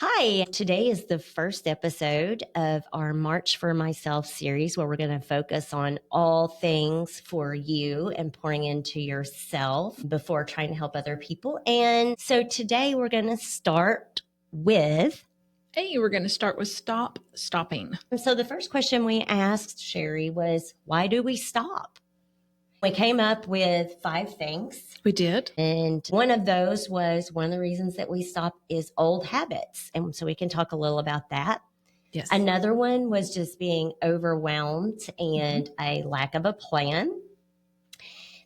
Hi, today is the first episode of our March for Myself series where we're going to focus on all things for you and pouring into yourself before trying to help other people. And so today we're going to start with. We're going to start with stop stopping. So the first question we asked Sherry was, why do we stop? We came up with 5 things. We did. And one of those was one of the reasons that we stop is old habits. And so we can talk a little about that. Yes. Another one was just being overwhelmed and a lack of a plan.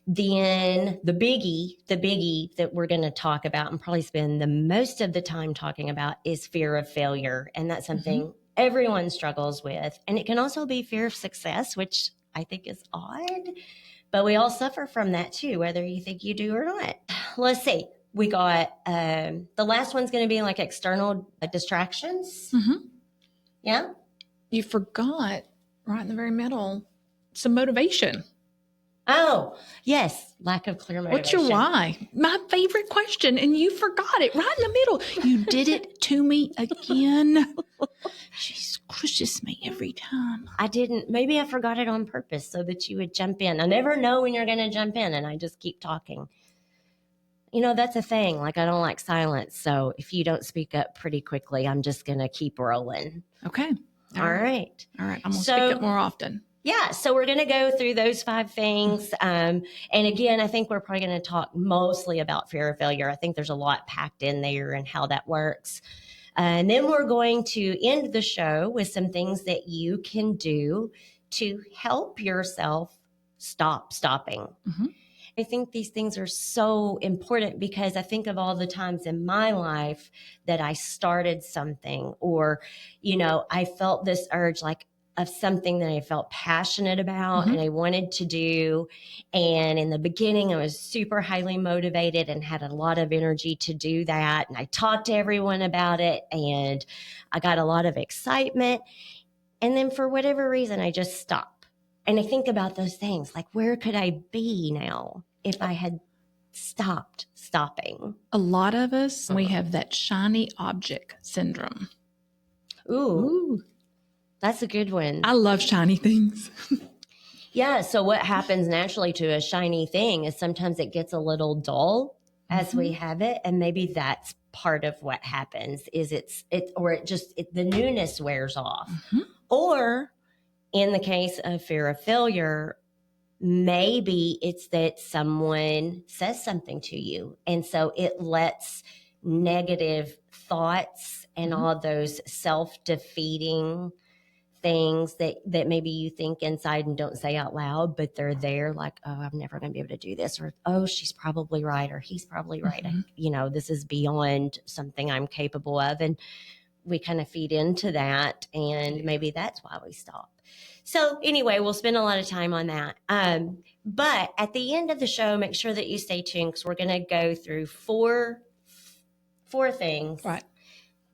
Then the biggie that we're going to talk about and probably spend the most of the time talking about is fear of failure. And that's something everyone struggles with. And it can also be fear of success, which I think is odd. But we all suffer from that too, whether you think you do or not. Let's see. We got the last one's going to be like external distractions. Yeah. You forgot right in the very middle some motivation. Oh, yes. Lack of clear motivation. What's your why? My favorite question. And you forgot it right in the middle. You did it to me again. She crushes me every time. I didn't. Maybe I forgot it on purpose so that you would jump in. I never know when you're going to jump in and I just keep talking. You know, that's a thing. Like, I don't like silence. So if you don't speak up pretty quickly, I'm just going to keep rolling. Okay. All right. All right. I'm going to speak up more often. Yeah, so we're going to go through those 5 things. And again, I think we're probably going to talk mostly about fear of failure. I think there's a lot packed in there and how that works. And then we're going to end the show with some things that you can do to help yourself stop stopping. I think these things are so important because I think of all the times in my life that I started something or, you know, I felt this urge like, of something that I felt passionate about and I wanted to do. And in the beginning, I was super highly motivated and had a lot of energy to do that. And I talked to everyone about it and I got a lot of excitement. And then for whatever reason, I just stopped. And I think about those things like, where could I be now if I had stopped stopping? A lot of us, we have that shiny object syndrome. Ooh. That's a good one. I love shiny things. Yeah. So what happens naturally to a shiny thing is sometimes it gets a little dull as we have it. And maybe that's part of what happens is the newness wears off. Or in the case of fear of failure, maybe it's that someone says something to you. And so it lets negative thoughts and all those self-defeating things that maybe you think inside and don't say out loud, but they're there like, oh, I'm never going to be able to do this. Or, oh, she's probably right. Or he's probably right. This is beyond something I'm capable of. And we kind of feed into that. And maybe that's why we stop. So anyway, we'll spend a lot of time on that. But at the end of the show, make sure that you stay tuned because we're going to go through four things. Right.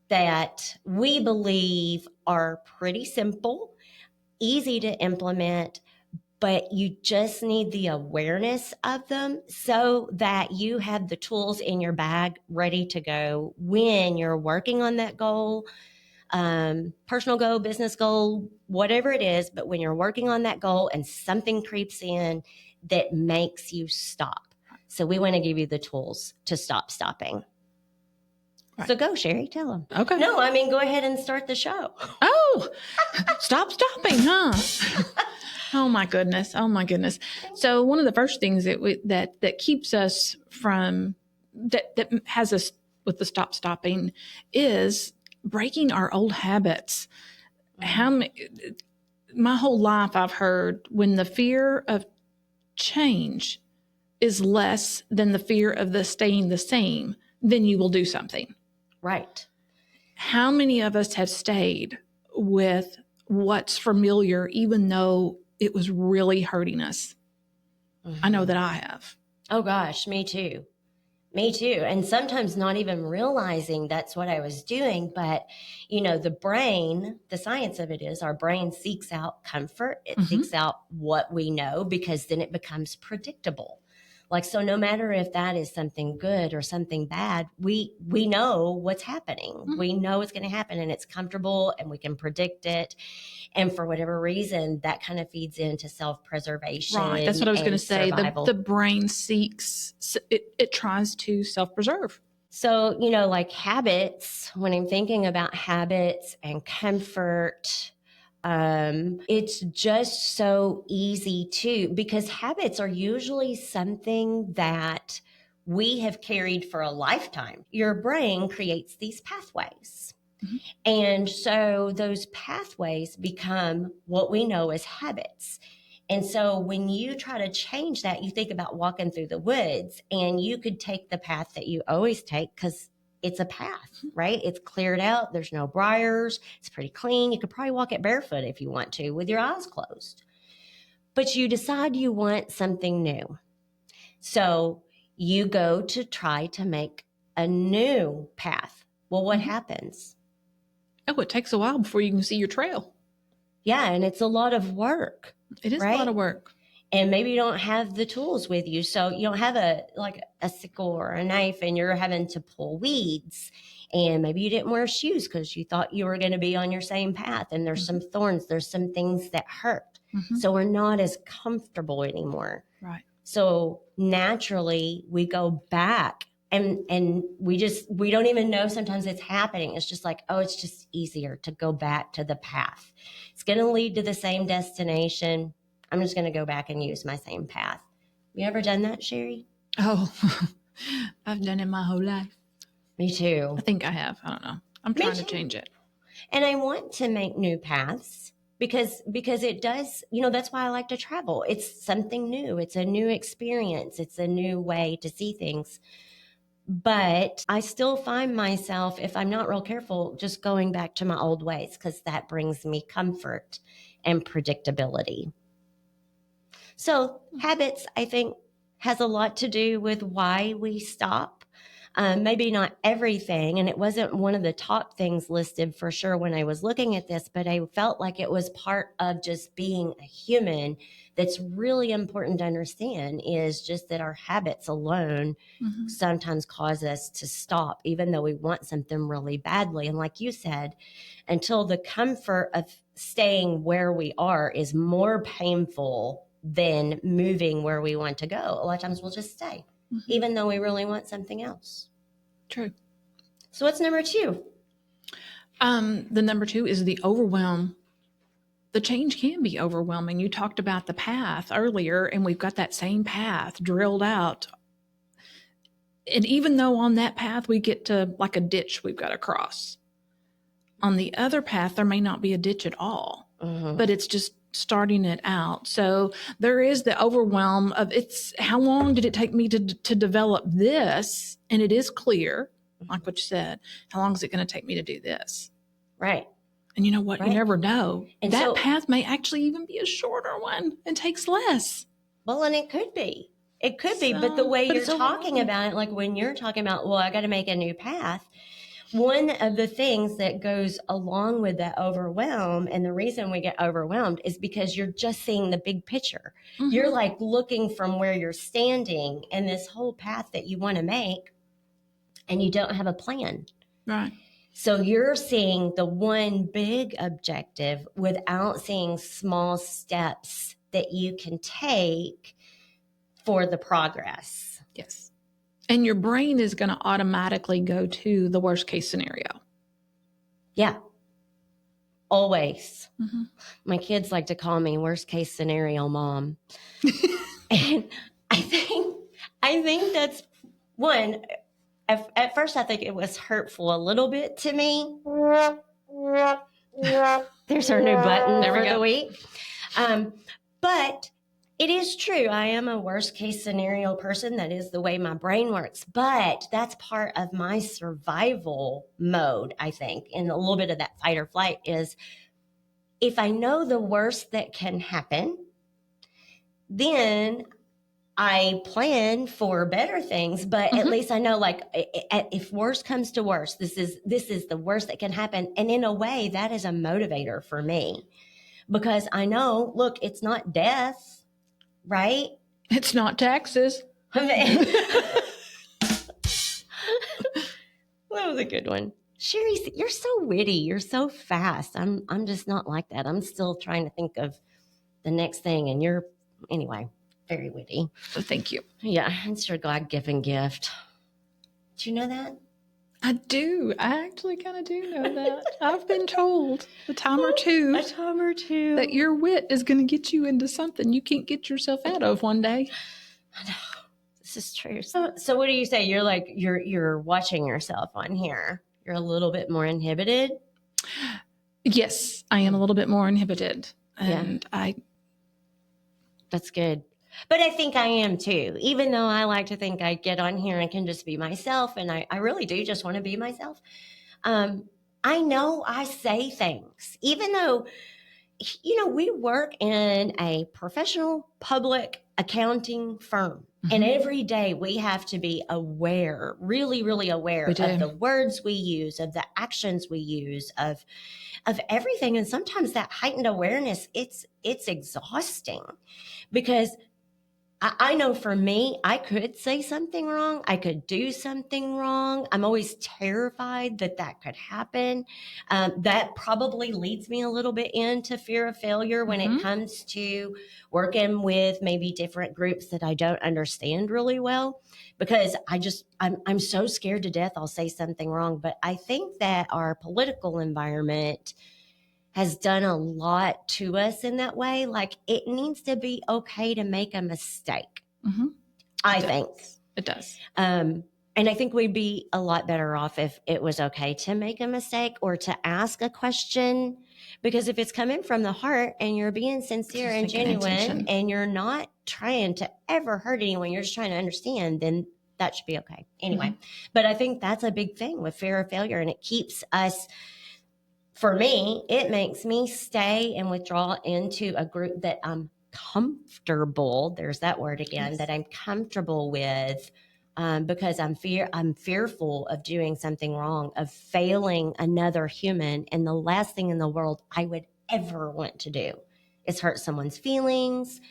That we believe are pretty simple, easy to implement, but you just need the awareness of them so that you have the tools in your bag ready to go when you're working on that goal, personal goal, business goal, whatever it is. But when you're working on that goal and something creeps in that makes you stop. So we want to give you the tools to stop stopping. Right. So go, Sherry, tell them. Okay. No, I mean, go ahead and start the show. Oh, stop stopping, huh? Oh my goodness. So one of the first things that keeps us from, that has us with the stop stopping is breaking our old habits. My whole life I've heard when the fear of change is less than the fear of the staying the same, then you will do something. Right. How many of us have stayed with what's familiar, even though it was really hurting us? I know that I have. Oh gosh, me too. And sometimes not even realizing that's what I was doing. But, the brain, the science of it is our brain seeks out comfort. It seeks out what we know because then it becomes predictable. Like, so no matter if that is something good or something bad, we know what's happening. Mm-hmm. We know it's going to happen, and it's comfortable, and we can predict it. And for whatever reason, that kind of feeds into self-preservation. Right. That's what I was going to say. The brain it tries to self-preserve. So, you know, like habits, when I'm thinking about habits and comfort, it's just so easy too, because habits are usually something that we have carried for a lifetime. Your brain creates these pathways. Mm-hmm. And so those pathways become what we know as habits. And so when you try to change that, you think about walking through the woods, and you could take the path that you always take because it's a path, right? It's cleared out. There's no briars. It's pretty clean. You could probably walk it barefoot if you want to with your eyes closed. But you decide you want something new. So you go to try to make a new path. Well, what happens? Oh, it takes a while before you can see your trail. Yeah, and it's a lot of work. It is right? a lot of work. And maybe you don't have the tools with you. So you don't have a sickle or a knife, and you're having to pull weeds. And maybe you didn't wear shoes because you thought you were going to be on your same path. And there's some thorns. There's some things that hurt. Mm-hmm. So we're not as comfortable anymore. Right. So naturally we go back, and we don't even know sometimes it's happening. It's just like, oh, it's just easier to go back to the path. It's going to lead to the same destination. I'm just going to go back and use my same path. You ever done that, Sherry? Oh, I've done it my whole life. Me too. I think I have. I don't know. I'm trying to change it. And I want to make new paths because it does, you know, that's why I like to travel. It's something new. It's a new experience. It's a new way to see things. But I still find myself, if I'm not real careful, just going back to my old ways because that brings me comfort and predictability. So habits, I think, has a lot to do with why we stop. Maybe not everything, and it wasn't one of the top things listed for sure when I was looking at this, but I felt like it was part of just being a human that's really important to understand, is just that our habits alone sometimes cause us to stop, even though we want something really badly. And like you said, until the comfort of staying where we are is more painful than moving where we want to go, a lot of times we'll just stay, even though we really want something else. True. So what's number 2? The number 2 is the overwhelm. The change can be overwhelming. You talked about the path earlier, and we've got that same path drilled out. And even though on that path we get to like a ditch we've got to cross, on the other path there may not be a ditch at all, but it's just starting it out. So there is the overwhelm of how long did it take me to develop this? And it is clear, like what you said, how long is it going to take me to do this? Right. And you know what? Right. You never know. And that path may actually even be a shorter one and takes less. Well, and it could be. It could be. But the way you're talking about it, like when you're talking about, well, I got to make a new path. One of the things that goes along with that overwhelm, and the reason we get overwhelmed, is because you're just seeing the big picture. You're like looking from where you're standing and this whole path that you want to make, and you don't have a plan. Right. So you're seeing the one big objective without seeing small steps that you can take for the progress. Yes. And your brain is going to automatically go to the worst case scenario. Yeah. Always. My kids like to call me worst case scenario mom. And I think that's one. At first, I think it was hurtful a little bit to me. There's our new button for the week. But it is true. I am a worst case scenario person. That is the way my brain works. But that's part of my survival mode, I think. And a little bit of that fight or flight is, if I know the worst that can happen, then I plan for better things, but at least I know, like, if worst comes to worst, this is the worst that can happen. And in a way, that is a motivator for me, because I know, look, it's not death, right? It's not taxes. That was a good one. Sherry, you're so witty. You're so fast. I'm just not like that. I'm still trying to think of the next thing, and you're anyway very witty. Thank you. Yeah, it's your God-given gift. Do you know that? I do. I actually kind of do know that. I've been told a time or two that your wit is going to get you into something you can't get yourself out of one day. I know. This is true. So what do you say? You're like you're watching yourself on here. You're a little bit more inhibited. Yes, I am a little bit more inhibited, and that's good. But I think I am too, even though I like to think I get on here and can just be myself. And I really do just want to be myself. I know I say things, even though, we work in a professional public accounting firm. Mm-hmm. And every day we have to be aware, really, really aware of the words we use, of the actions we use, of everything. And sometimes that heightened awareness, it's exhausting because I know for me, I could say something wrong. I could do something wrong. I'm always terrified that could happen. That probably leads me a little bit into fear of failure when it comes to working with maybe different groups that I don't understand really well, because I'm so scared to death I'll say something wrong. But I think that our political environment has done a lot to us in that way. Like, it needs to be okay to make a mistake. Mm-hmm. I think it does. And I think we'd be a lot better off if it was okay to make a mistake or to ask a question, because if it's coming from the heart and you're being sincere and genuine and you're not trying to ever hurt anyone, you're just trying to understand, then that should be okay. Anyway, but I think that's a big thing with fear of failure, and it keeps us, for me, it makes me stay and withdraw into a group that I'm comfortable. There's that word again, that I'm comfortable with, because I'm fearful of doing something wrong, of failing another human. And the last thing in the world I would ever want to do is hurt someone's feelings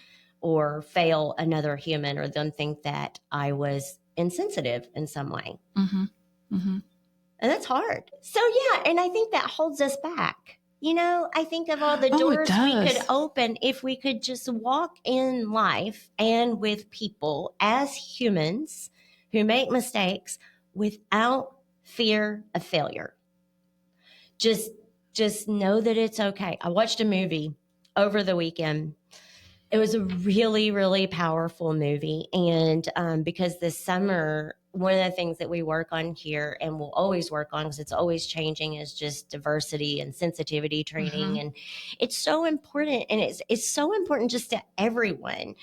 or fail another human, or them think that I was insensitive in some way. Mm-hmm. Mm-hmm. And that's hard. So, yeah, and I think that holds us back. I think of all the doors we could open if we could just walk in life and with people as humans who make mistakes without fear of failure. Just know that it's okay. I watched a movie over the weekend. It was a really, really powerful movie. And because this summer, one of the things that we work on here and will always work on, because it's always changing, is just diversity and sensitivity training. And it's so important. And it's so important just to everyone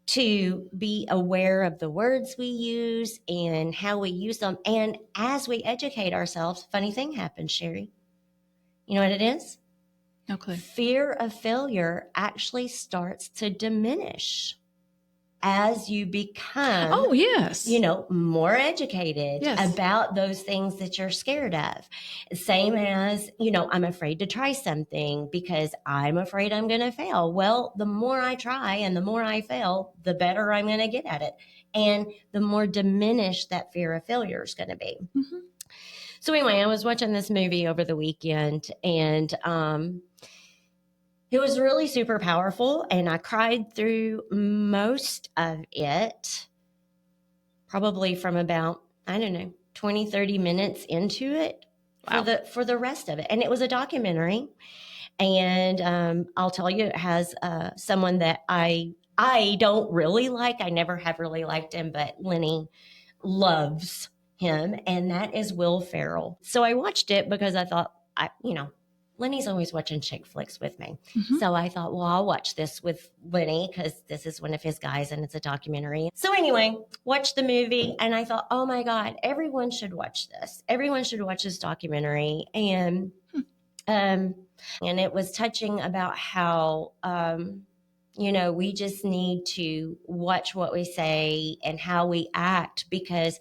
to be aware of the words we use and how we use them. And as we educate ourselves, funny thing happens, Sherry. You know what it is? No clue. Fear of failure actually starts to diminish as you become, more educated about those things that you're scared of. Same as, I'm afraid to try something because I'm afraid I'm going to fail. Well, the more I try and the more I fail, the better I'm going to get at it. And the more diminished that fear of failure is going to be. Mm-hmm. So anyway, I was watching this movie over the weekend, and it was really super powerful, and I cried through most of it, probably from about, 20, 30 minutes into it. Wow. For the rest of it. And it was a documentary. And I'll tell you, it has someone that I don't really like. I never have really liked him, but Lenny loves him, and that is Will Ferrell. So I watched it because I thought, Lenny's always watching chick flicks with me. Mm-hmm. So I thought, well, I'll watch this with Lenny because this is one of his guys and it's a documentary. So anyway, watched the movie, and I thought, oh my God, everyone should watch this. Everyone should watch this documentary. And it was touching about how, we just need to watch what we say and how we act, because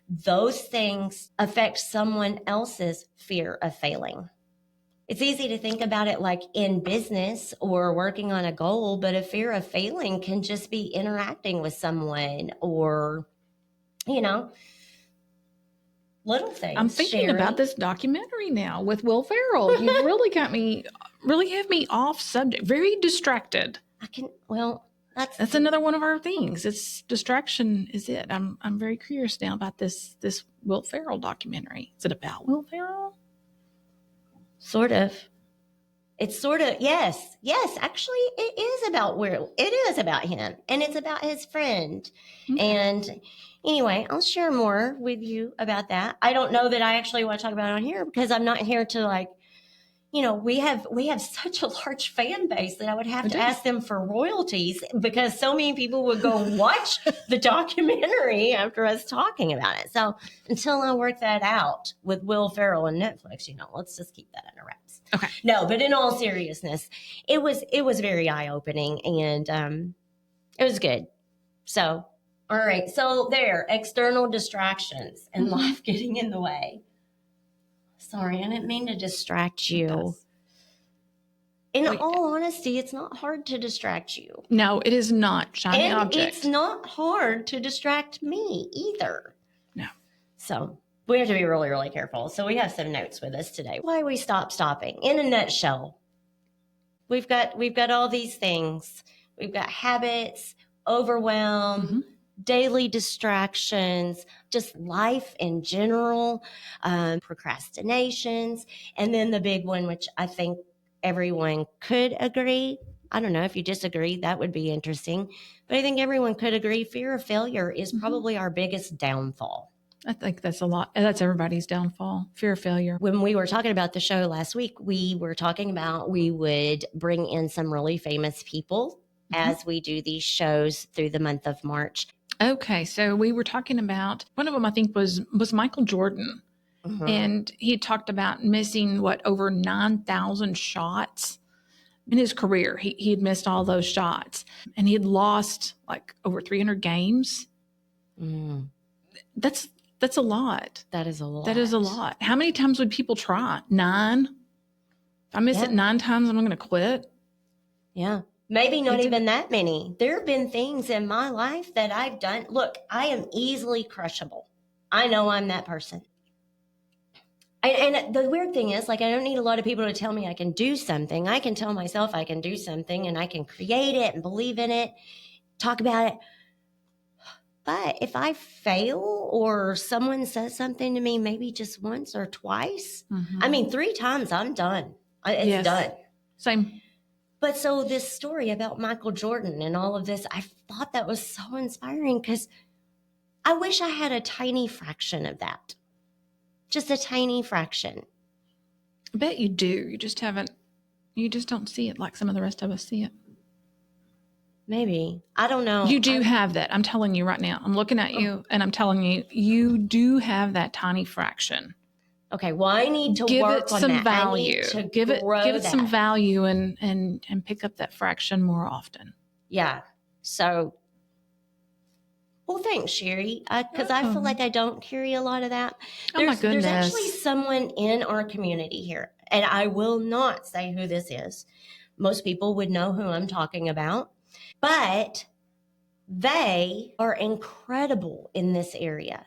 those things affect someone else's fear of failing. It's easy to think about it like in business or working on a goal, but a fear of failing can just be interacting with someone or, you know, little things. I'm thinking Sherry. about this documentary now with Will Ferrell. You've really got me, really have me off subject, very distracted. That's another one of our things. It's distraction is it. I'm very curious now about this Will Ferrell documentary. Is it about Will Ferrell? Sort of. It's sort of, yes. Actually, it is about it is about him, and it's about his friend. Okay. And anyway, I'll share more with you about that. I don't know that I actually want to talk about it on here because I'm not here to like, you know, we have such a large fan base that I would have to ask them for royalties because so many people would go watch the documentary after us talking about it. So until I work that out with Will Ferrell and Netflix, you know, let's just keep that under wraps. Okay. No, but in all seriousness, it was very eye-opening and it was good. So, all right. So there, external distractions and life getting in the way. Sorry, I didn't mean to distract you. In all honesty, it's not hard to distract you. No, it is not. Shiny object. It's not hard to distract me either. No. So we have to be really, really careful. So we have some notes with us today. Why we stopping. In a nutshell, we've got all these things. We've got habits, overwhelm, daily distractions, just life in general, procrastinations, and then the big one, which I think everyone could agree. I don't know if you disagree, that would be interesting, but I think everyone could agree fear of failure is probably our biggest downfall. I think that's a lot. That's everybody's downfall, fear of failure. When we were talking about the show last week, we were talking about we would bring in some really famous people as we do these shows through the month of March. Okay, so we were talking about, one of them I think was Michael Jordan. And he talked about missing, over 9,000 shots in his career. He had missed all those shots. And he had lost like over 300 games. That's a lot. That is a lot. That is a lot. How many times would people try? 9? If I miss it 9 times, I'm going to quit. Yeah. Maybe not even that many. There have been things in my life that I've done. Look, I am easily crushable. I know I'm that person. And the weird thing is, like, I don't need a lot of people to tell me I can do something. I can tell myself I can do something and I can create it and believe in it, talk about it. But if I fail or someone says something to me, maybe just once or twice, 3 times, I'm done. It's done. Same. But so this story about Michael Jordan and all of this, I thought that was so inspiring because I wish I had a tiny fraction of that. Just a tiny fraction. I bet you do. You just don't see it like some of the rest of us see it. Maybe. I don't know. You do have that. I'm telling you right now. I'm looking at you and I'm telling you, you do have that tiny fraction. Okay, well, I need to give work it on some that. value. Give it some value and pick up that fraction more often. Yeah. So, well, thanks, Sherry. Because I feel like I don't carry a lot of that. Oh my goodness. There's actually someone in our community here, and I will not say who this is. Most people would know who I'm talking about, but they are incredible in this area.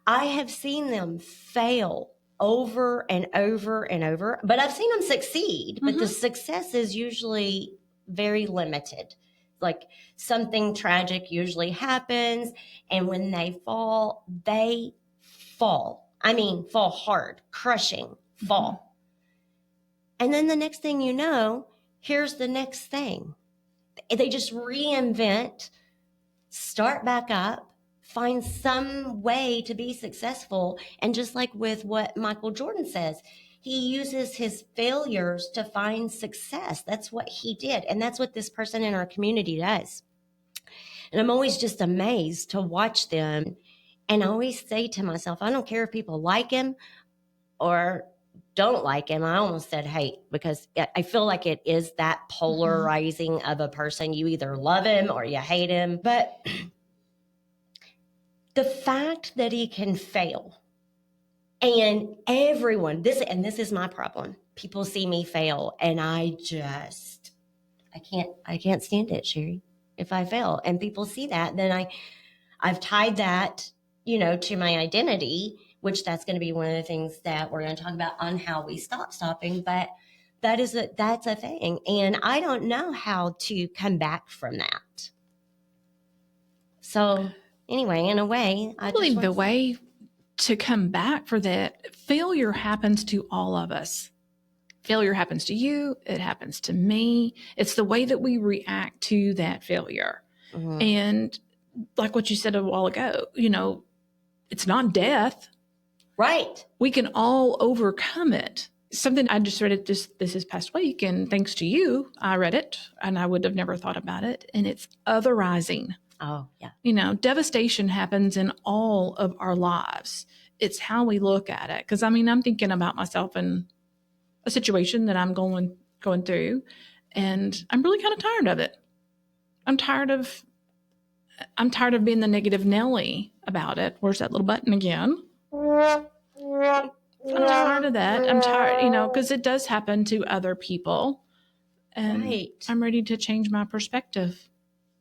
I have seen them fail over and over and over, but I've seen them succeed. But the success is usually very limited. Like something tragic usually happens. And when they fall. I mean, fall hard, crushing, fall. And then the next thing you know, here's the next thing. They just reinvent, start back up, find some way to be successful. And just like with what Michael Jordan says, he uses his failures to find success. That's what he did. And that's what this person in our community does. And I'm always just amazed to watch them. And I always say to myself, I don't care if people like him or don't like him. I almost said hate because I feel like it is that polarizing of a person. You either love him or you hate him. But the fact that he can fail And everyone, this is my problem. People see me fail and I can't stand it, Sherry. If I fail and people see that, then I've tied that, to my identity, which that's going to be one of the things that we're going to talk about on how we stop stopping. But that's a thing. And I don't know how to come back from that. So anyway, in a way, I believe the way to come back for that, failure happens to all of us. Failure happens to you. It happens to me. It's the way that we react to that failure. Mm-hmm. And like what you said a while ago, it's not death. Right. We can all overcome it. Something I just read it this past week, and thanks to you, I read it, and I would have never thought about it. And it's otherizing. Oh, yeah. Devastation happens in all of our lives. It's how we look at it. Because I'm thinking about myself in a situation that I'm going through, and I'm really kind of tired of it. I'm tired of being the negative Nelly about it. Where's that little button again? I'm tired of that. I'm tired, because it does happen to other people. And right. I'm ready to change my perspective.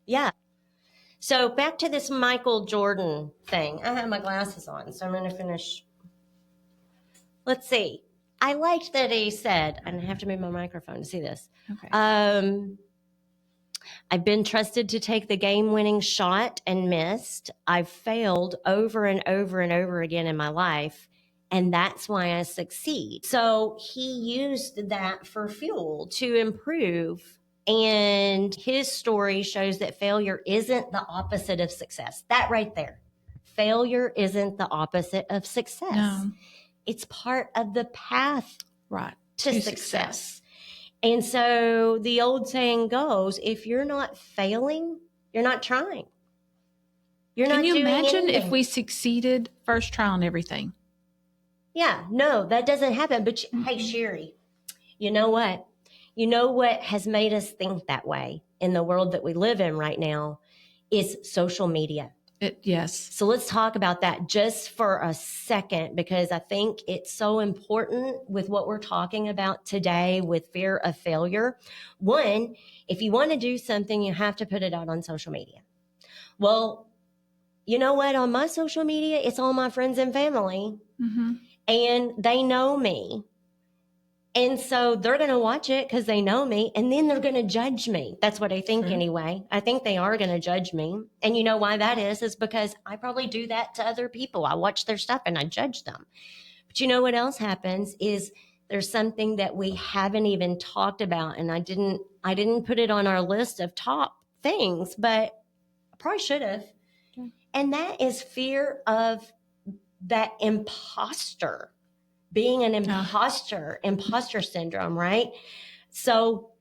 Yeah. So back to this Michael Jordan thing. I have my glasses on, so I'm going to finish. Let's see. I liked that he said, and I have to move my microphone to see this. Okay. I've been trusted to take the game-winning shot and missed. I've failed over and over and over again in my life, and that's why I succeed. So he used that for fuel to improve. And his story shows that failure isn't the opposite of success. That right there. Failure isn't the opposite of success. No. It's part of the path right to success. And so the old saying goes, if you're not failing, you're not trying. You're not doing anything. Can you imagine if we succeeded first try on everything? Yeah, no, that doesn't happen. But hey, Sherry, you know what? You know what has made us think that way in the world that we live in right now is social media. Yes. So let's talk about that just for a second, because I think it's so important with what we're talking about today with fear of failure. One, if you want to do something, you have to put it out on social media. Well, you know what? On my social media, it's all my friends and family, and they know me. And so they're going to watch it because they know me, and then they're going to judge me. That's what I think anyway. I think they are going to judge me. And you know why that is because I probably do that to other people. I watch their stuff and I judge them. But you know what else happens is there's something that we haven't even talked about, and I didn't put it on our list of top things, but I probably should have. Okay. And that is fear of that imposter. Being an imposter syndrome, right? So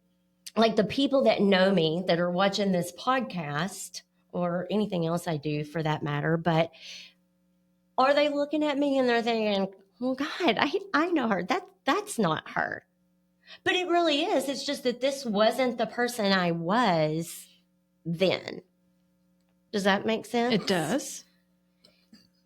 like the people that know me that are watching this podcast or anything else I do for that matter, but are they looking at me and they're thinking, well, God, I know her. That's not her. But it really is. It's just that this wasn't the person I was then. Does that make sense? It does.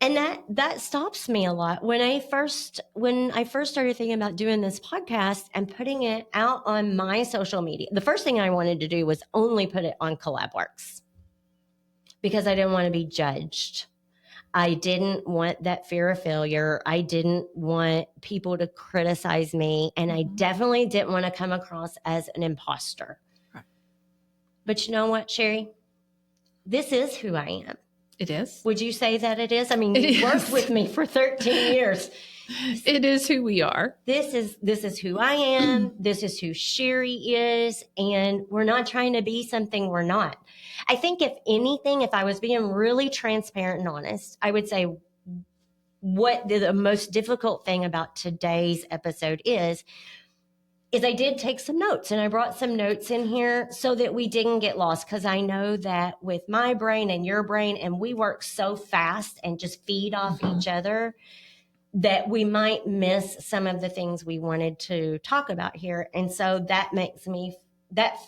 And that stops me a lot. When I first started thinking about doing this podcast and putting it out on my social media, the first thing I wanted to do was only put it on Collab-Works because I didn't want to be judged. I didn't want that fear of failure. I didn't want people to criticize me, and I definitely didn't want to come across as an imposter. Right. But you know what, Sherry? This is who I am. It is. Would you say that it is? I mean, you've worked with me for 13 years. It is who we are. This is who I am. This is who Sherry is. And we're not trying to be something we're not. I think if anything, if I was being really transparent and honest, I would say what the most difficult thing about today's episode is I did take some notes, and I brought some notes in here so that we didn't get lost, because I know that with my brain and your brain, and we work so fast and just feed off each other, that we might miss some of the things we wanted to talk about here. And so that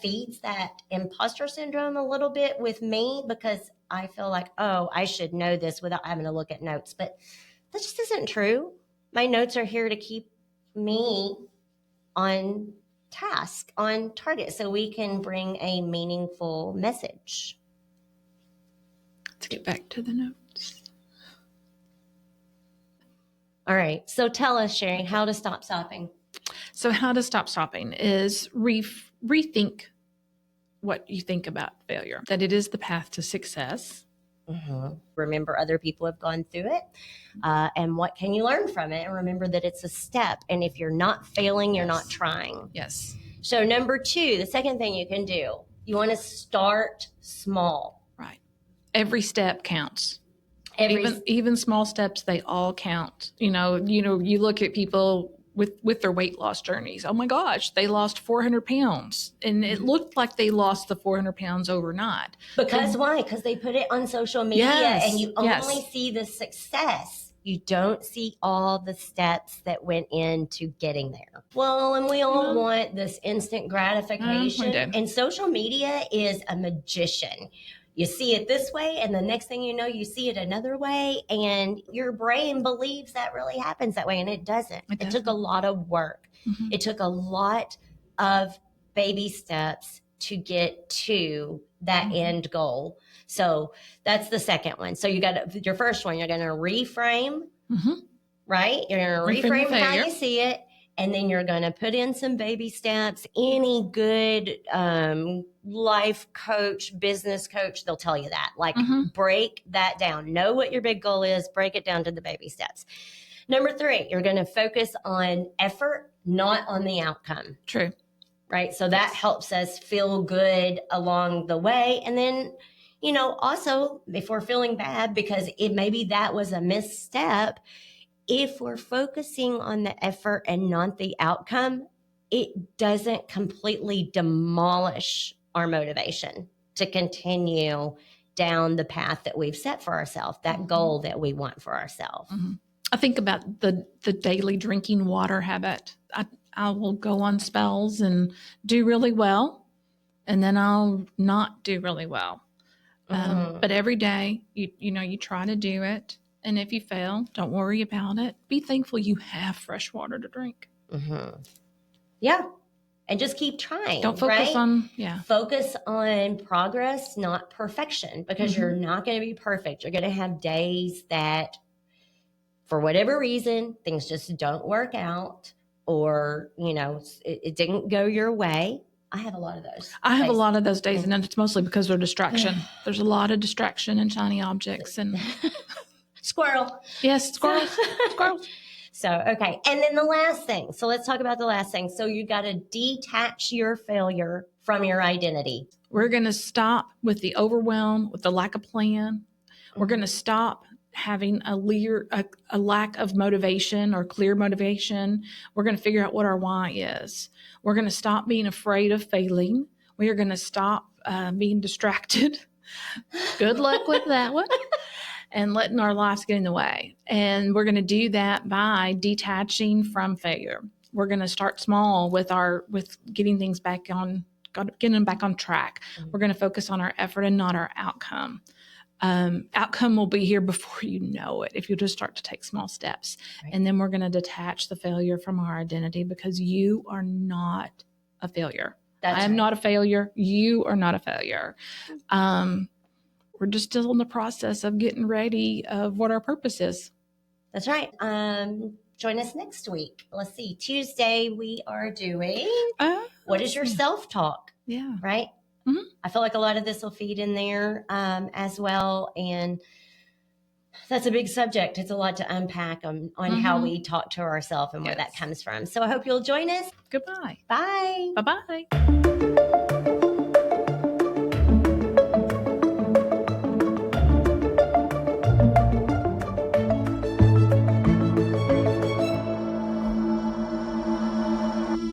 feeds that imposter syndrome a little bit with me, because I feel like, oh, I should know this without having to look at notes. But that just isn't true. My notes are here to keep me on task, on target, so we can bring a meaningful message. Let's get back to the notes. All right. So tell us, Sherry, how to stop stopping. So how to stop stopping is rethink what you think about failure, that it is the path to success. Remember other people have gone through it, and what can you learn from it? And remember that it's a step. And if you're not failing, you're not trying. Yes. So number 2, the second thing you can do, you want to start small. Right. Every step counts. Even small steps, they all count. You look at people with their weight loss journeys. Oh my gosh, they lost 400 pounds. And it looked like they lost the 400 pounds overnight. Because why? Because they put it on social media, and you only see the success. You don't see all the steps that went into getting there. Well, and we all want this instant gratification. And social media is a magician. You see it this way, and the next thing you know, you see it another way, and your brain believes that really happens that way, and it doesn't. It took a lot of work. Mm-hmm. It took a lot of baby steps to get to that end goal. So that's the second one. So you got your first one, you're going to reframe, right? You're going to reframe how you see it. And then you're going to put in some baby steps. Any good life coach, business coach, they'll tell you that. Like, break that down. Know what your big goal is. Break it down to the baby steps. Number 3, you're going to focus on effort, not on the outcome. True. Right? So that helps us feel good along the way. And then, also, if we're feeling bad because maybe that was a misstep, if we're focusing on the effort and not the outcome, it doesn't completely demolish our motivation to continue down the path that we've set for ourselves, that goal that we want for ourselves. I think about the daily drinking water habit. I will go on spells and do really well, and then I'll not do really well. But every day, you try to do it. And if you fail, don't worry about it. Be thankful you have fresh water to drink. Yeah. And just keep trying. Don't focus on, Focus on progress, not perfection, because you're not going to be perfect. You're going to have days that, for whatever reason, things just don't work out, or, it didn't go your way. I have a lot of those. I have a lot of those days, and it's mostly because of distraction. There's a lot of distraction and shiny objects and... Squirrel. Yes, squirrels. Squirrels. So, okay. And then the last thing. So let's talk about the last thing. So you got to detach your failure from your identity. We're going to stop with the overwhelm, with the lack of plan. We're going to stop having a lack of motivation or clear motivation. We're going to figure out what our why is. We're going to stop being afraid of failing. We are going to stop being distracted. Good luck with that one. And letting our lives get in the way. And we're going to do that by detaching from failure. We're going to start small with getting things back on track. We're going to focus on our effort and not our outcome. Outcome will be here before you know it if you just start to take small steps. Right. And then we're going to detach the failure from our identity, because you are not a failure. I am not a failure. You are not a failure. We're just still in the process of getting ready of what our purpose is. That's right. Join us next week. Let's see. Tuesday, we are doing what is your self-talk? Yeah. Right? I feel like a lot of this will feed in there as well. And that's a big subject. It's a lot to unpack on how we talk to ourselves and where that comes from. So I hope you'll join us. Goodbye. Bye. Bye-bye.